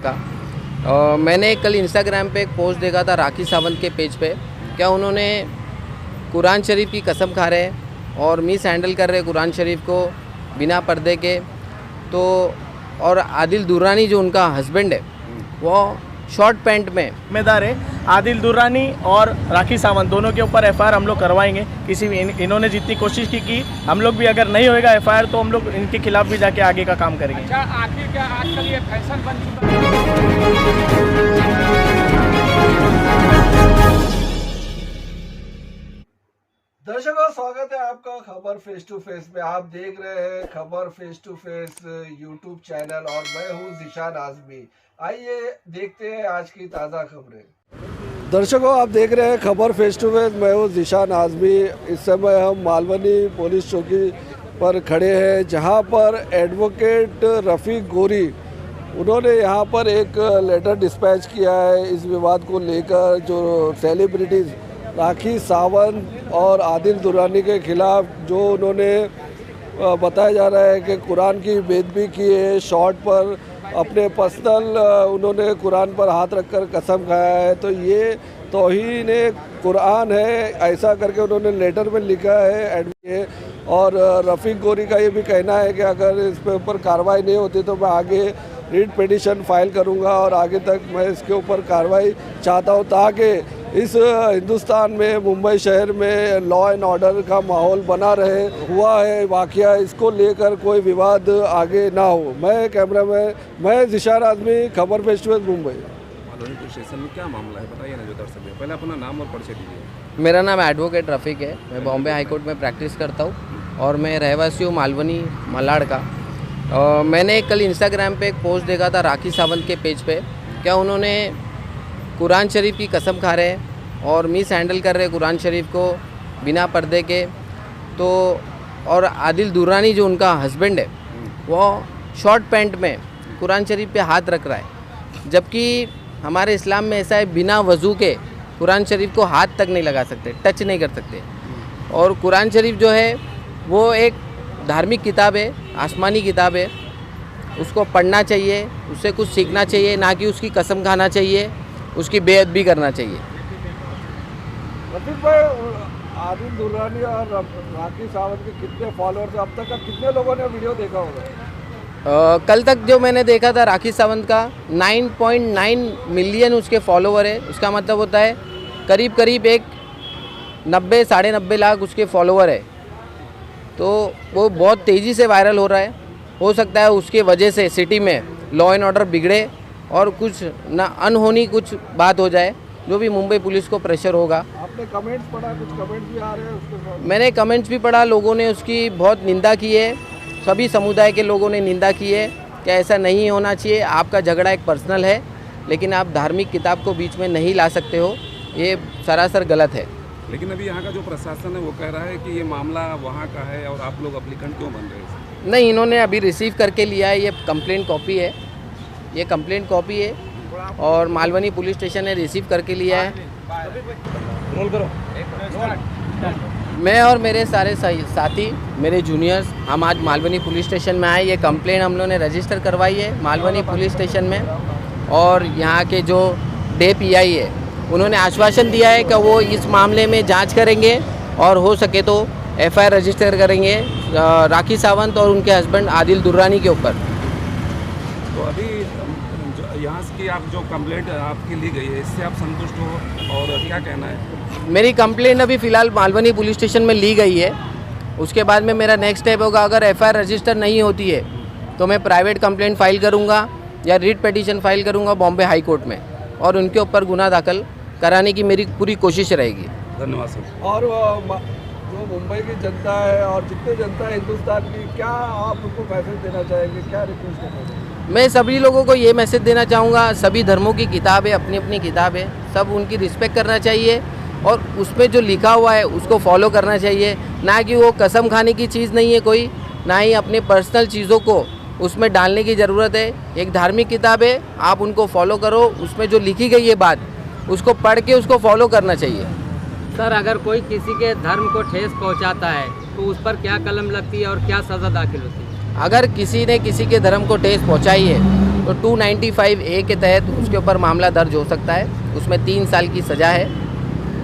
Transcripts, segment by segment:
का। मैंने कल इंस्टाग्राम पे एक पोस्ट देखा था राखी सावंत के पेज पे, क्या उन्होंने कुरान शरीफ की कसम खा रहे हैं और मिस हैंडल कर रहे कुरान शरीफ को बिना पर्दे के। तो और आदिल दुर्रानी जो उनका हस्बैंड है वो शॉर्ट पैंट में जिम्मेदार है। आदिल दुर्रानी और राखी सावंत दोनों के ऊपर एफआईआर हम लोग करवाएंगे। किसी भी इन्होंने जितनी कोशिश की हम लोग भी, अगर नहीं होएगा एफआईआर तो हम लोग इनके खिलाफ भी जाके आगे का काम करेंगे। अच्छा, आखिर क्या आजकल ये फैशन बन चुका है? दर्शकों, स्वागत है आपका खबर फेस टू फेस में। आप देख रहे हैं Khabar face to face YouTube channel और मैं हूं ज़ीशान आज़मी। आइए देखते हैं आज की ताज़ा खबरें। दर्शकों, आप देख रहे हैं खबर फेस टू फेस, मैं हूं ज़ीशान आज़मी। इस समय हम मालवनी पुलिस चौकी पर खड़े हैं, जहां पर एडवोकेट रफ़ीक गोरी उन्होंने यहां पर एक लेटर डिस्पैच किया है इस विवाद को लेकर, जो सेलिब्रिटीज़ राखी सावंत और आदिल दुर्रानी के खिलाफ जो उन्होंने बताया जा रहा है कि कुरान की बेदबी की है, शॉर्ट पर अपने पर्सनल उन्होंने कुरान पर हाथ रखकर कसम खाया है, तो ये तौहीन कुरान है, ऐसा करके उन्होंने लेटर में लिखा है एडवोकेट। और रफ़ीक गोरी का ये भी कहना है कि अगर इस पे ऊपर कार्रवाई नहीं होती तो मैं आगे रीट पिटीशन फाइल करूंगा और आगे तक मैं इसके ऊपर कार्रवाई चाहता हूं, ताकि इस हिंदुस्तान में मुंबई शहर में लॉ एंड ऑर्डर का माहौल बना रहे। हुआ है वाकया, इसको लेकर कोई विवाद आगे ना हो। मैं कैमरामैन, मैं Zeeshan Azmi, Khabar face to face, Mumbai. Malvani police station में क्या मामला है बताइए ना जो दर्शक है। पहले अपना नाम और परिचय दीजिए। मेरा नाम एडवोकेट रफ़ीक है, मैं बॉम्बे हाई कोर्ट में प्रैक्टिस करता हूँ और मैं रहवासी हूँ मालवनी मलाड का। मैंने कल इंस्टाग्राम पे एक पोस्ट देखा था राखी सावंत के पेज पे, क्या उन्होंने कुरान शरीफ की कसम खा रहे हैं और मिस हैंडल कर रहे कुरान शरीफ को बिना पर्दे के। तो और आदिल दुर्रानी जो उनका हस्बैंड है वो शॉर्ट पैंट में कुरान शरीफ पे हाथ रख रहा है, जबकि हमारे इस्लाम में ऐसा है बिना वज़ू के कुरान शरीफ को हाथ तक नहीं लगा सकते, टच नहीं कर सकते। और कुरान शरीफ जो है वो एक धार्मिक किताब है, आसमानी किताब है, उसको पढ़ना चाहिए, उससे कुछ सीखना चाहिए, ना कि उसकी कसम खाना चाहिए, उसकी बेअदबी करना चाहिए। रफ़ीक भाई, आदिल दुर्रानी और राखी सावंत के कितने फॉलोअर्स, अब तक का कितने लोगों ने वीडियो देखा होगा? कल तक जो मैंने देखा था राखी सावंत का 9.9 मिलियन उसके फॉलोवर है। उसका मतलब होता है करीब एक 90 साढ़े 90 लाख उसके फॉलोवर है। तो वो बहुत तेज़ी से वायरल हो रहा है। हो सकता है उसके वजह से सिटी में लॉ एंड ऑर्डर बिगड़े और कुछ ना अनहोनी कुछ बात हो जाए, जो भी मुंबई पुलिस को प्रेशर होगा। आपने कमेंट्स पढ़ा? कुछ कमेंट्स भी आ रहे हैं उसके साथ? मैंने कमेंट्स भी पढ़ा, लोगों ने उसकी बहुत निंदा की है, सभी समुदाय के लोगों ने निंदा की है कि ऐसा नहीं होना चाहिए, आपका झगड़ा एक पर्सनल है, लेकिन आप धार्मिक किताब को बीच में नहीं ला सकते हो, ये सरासर गलत है। लेकिन अभी यहाँ का जो प्रशासन है वो कह रहा है कि ये मामला वहाँ का है और आप लोग एप्लीकेंट क्यों बन रहे हैं? नहीं, इन्होंने अभी रिसीव करके लिया है, ये कंप्लेंट कॉपी है, ये कंप्लेंट कॉपी है और मालवनी पुलिस स्टेशन ने रिसीव करके लिया है। रोल करो। मैं और मेरे सारे साथी, मेरे जूनियर्स, हम आज मालवनी पुलिस स्टेशन में आए। ये कंप्लेंट हम लोगों ने रजिस्टर करवाई है मालवनी पुलिस स्टेशन में, और यहाँ के जो डे पीआई है उन्होंने आश्वासन दिया है कि वो इस मामले में जांच करेंगे और हो सके तो एफआईआर रजिस्टर करेंगे राखी सावंत और उनके हस्बैंड आदिल दुर्रानी के ऊपर। तो अभी यहाँ की आप जो कंप्लेंट आपकी ली गई है, इससे आप संतुष्ट हो और क्या कहना है? मेरी कंप्लेंट अभी फ़िलहाल मालवनी पुलिस स्टेशन में ली गई है। उसके बाद में मेरा नेक्स्ट स्टेप होगा, अगर एफआईआर रजिस्टर नहीं होती है तो मैं प्राइवेट कंप्लेंट फाइल करूँगा या रीट पिटीशन फाइल करूँगा बॉम्बे हाई कोर्ट में, और उनके ऊपर गुनाह दाखिल कराने की मेरी पूरी कोशिश रहेगी। धन्यवाद सर। और जो मुंबई की जनता है और जितनी जनता है हिंदुस्तान की, क्या आप उनको मैसेज देना चाहेंगे, क्या रिक्वेस्ट करना चाहेंगे? मैं सभी लोगों को ये मैसेज देना चाहूँगा, सभी धर्मों की किताब है, अपनी अपनी किताब है, सब उनकी रिस्पेक्ट करना चाहिए और उसमें जो लिखा हुआ है उसको फॉलो करना चाहिए, ना कि वो कसम खाने की चीज़ नहीं है कोई, ना ही अपने पर्सनल चीज़ों को उसमें डालने की ज़रूरत है। एक धार्मिक किताब है, आप उनको फॉलो करो, उसमें जो लिखी गई है बात उसको पढ़ के उसको फॉलो करना चाहिए। सर, अगर कोई किसी के धर्म को ठेस पहुंचाता है तो उस पर क्या कलम लगती है और क्या सज़ा दाखिल होती है? अगर किसी ने किसी के धर्म को ठेस पहुंचाई है तो 295A के तहत उसके ऊपर मामला दर्ज हो सकता है। उसमें 3 साल की सज़ा है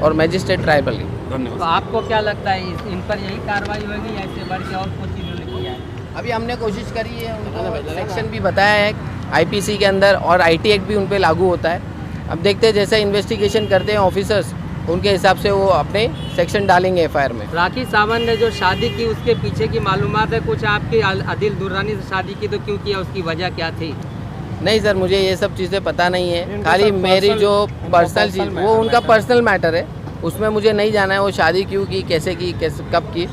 और मजिस्ट्रेट ट्राइबल है। तो धन्यवाद। आपको क्या लगता है इन पर यही कार्रवाई होगी या इससे बढ़ के और कुछ इन्होंने किया है? अभी हमने कोशिश करी है, उनको सेक्शन भी बताया है IPC के अंदर और IT एक्ट भी उन पे लागू होता है। अब देखते हैं जैसे इन्वेस्टिगेशन करते हैं ऑफिसर्स, उनके हिसाब से वो अपने सेक्शन डालेंगे FIR में। राखी सावंत ने जो शादी की उसके पीछे की मालूमात है कुछ आपकी? आदिल दुर्रानी से शादी की तो क्यों किया, उसकी वजह क्या थी? नहीं सर, मुझे ये सब चीज़ें पता नहीं है। इनका खाली सब मेरी personal- जो इनका पर्सनल चीज़ personal वो matter उनका है। पर्सनल मैटर है, उसमें मुझे नहीं जाना है वो शादी क्यों की, कैसे की, कैसे कब की,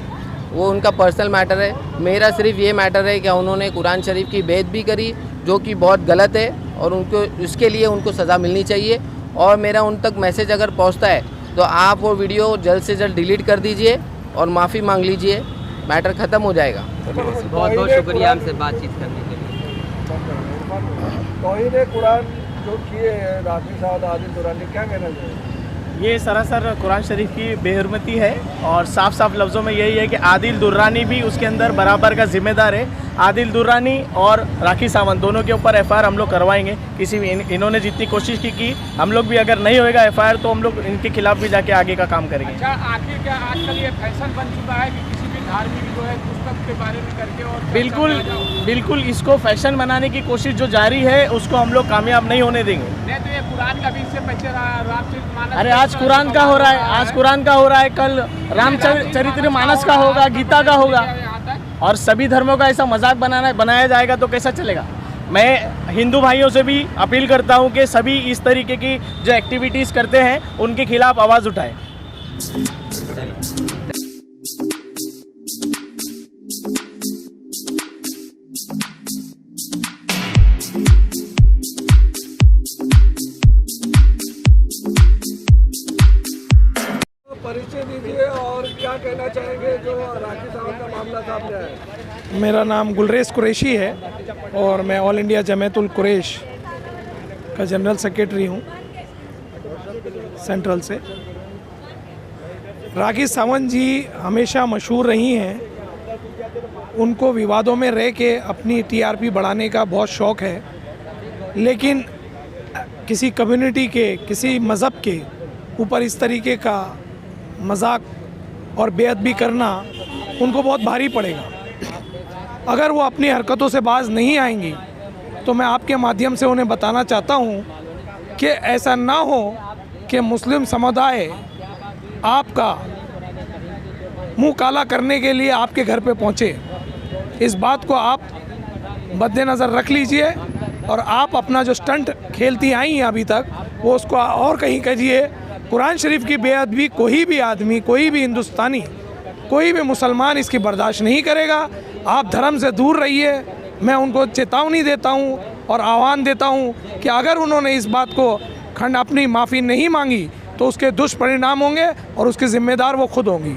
वो उनका पर्सनल मैटर है। मेरा सिर्फ ये मैटर है कि उन्होंने कुरान शरीफ की बेइज्जती करी, जो कि बहुत गलत है और उनको इसके लिए उनको सज़ा मिलनी चाहिए। और मेरा उन तक मैसेज अगर पहुंचता है तो आप वो वीडियो जल्द से जल्द डिलीट कर दीजिए और माफ़ी मांग लीजिए, मैटर ख़त्म हो जाएगा। बहुत बहुत शुक्रिया हमसे बातचीत करने के लिए। तौहीन कुरान जो किए हैं राखी सावंत, आदिल दुरानी, क्या कहना चाहिए? ये सरासर कुरान शरीफ की बेहरमती है और साफ साफ लफ्ज़ों में यही है कि आदिल दुर्रानी भी उसके अंदर बराबर का जिम्मेदार है। आदिल दुर्रानी और राखी सावंत दोनों के ऊपर FIR हम लोग करवाएंगे। किसी भी इन्होंने जितनी कोशिश की हम लोग भी, अगर नहीं होएगा FIR तो हम लोग इनके खिलाफ भी जाके आगे का काम करेंगे। अच्छा, आखिर क्या आजकल ये फैशन बन चुका है कि किसी भी धार्मिक जो है पुस्तक के बारे में करके और बिल्कुल चर्चा में आ जाओ? बिल्कुल, इसको फैशन बनाने की कोशिश जो जारी है उसको हम लोग कामयाब नहीं होने देंगे। नहीं तो ये कुरान का भी इससे पहले रामचरितमानस, अरे आज कुरान का हो रहा है, आज कुरान का हो रहा है, कल रामचरितमानस का होगा, गीता का होगा, यहाँ तक और सभी धर्मों का ऐसा मजाक बनाया जाएगा तो कैसा चलेगा। मैं हिंदू भाइयों से भी अपील करता हूं कि सभी इस तरीके की जो एक्टिविटीज़ करते हैं उनके खिलाफ आवाज़ उठाएं। परिचय दीजिए और क्या कहना चाहेंगे जो राखी सावंत का मामला सामने आया है? मेरा नाम गुलरेज कुरैशी है और मैं ऑल इंडिया जमातुल कुरैश का जनरल सेक्रेटरी हूँ सेंट्रल से। राखी सावंत जी हमेशा मशहूर रही हैं, उनको विवादों में रह के अपनी TRP बढ़ाने का बहुत शौक़ है, लेकिन किसी कम्युनिटी के, किसी मज़हब के ऊपर इस तरीके का मजाक और बेअदबी करना उनको बहुत भारी पड़ेगा। अगर वो अपनी हरकतों से बाज नहीं आएंगी तो मैं आपके माध्यम से उन्हें बताना चाहता हूँ कि ऐसा ना हो कि मुस्लिम समुदाय आपका मुंह काला करने के लिए आपके घर पे पहुँचे। इस बात को आप मद्देनज़र रख लीजिए और आप अपना जो स्टंट खेलती आई हैं अभी तक वो उसको और कहीं कीजिए। कुरान शरीफ की बेअदबी कोई भी आदमी, कोई भी हिंदुस्तानी, कोई भी मुसलमान इसकी बर्दाश्त नहीं करेगा। आप धर्म से दूर रहिए। मैं उनको चेतावनी देता हूं और आह्वान देता हूं कि अगर उन्होंने इस बात को अपनी माफ़ी नहीं मांगी तो उसके दुष्परिणाम होंगे और उसके ज़िम्मेदार वो खुद होंगी।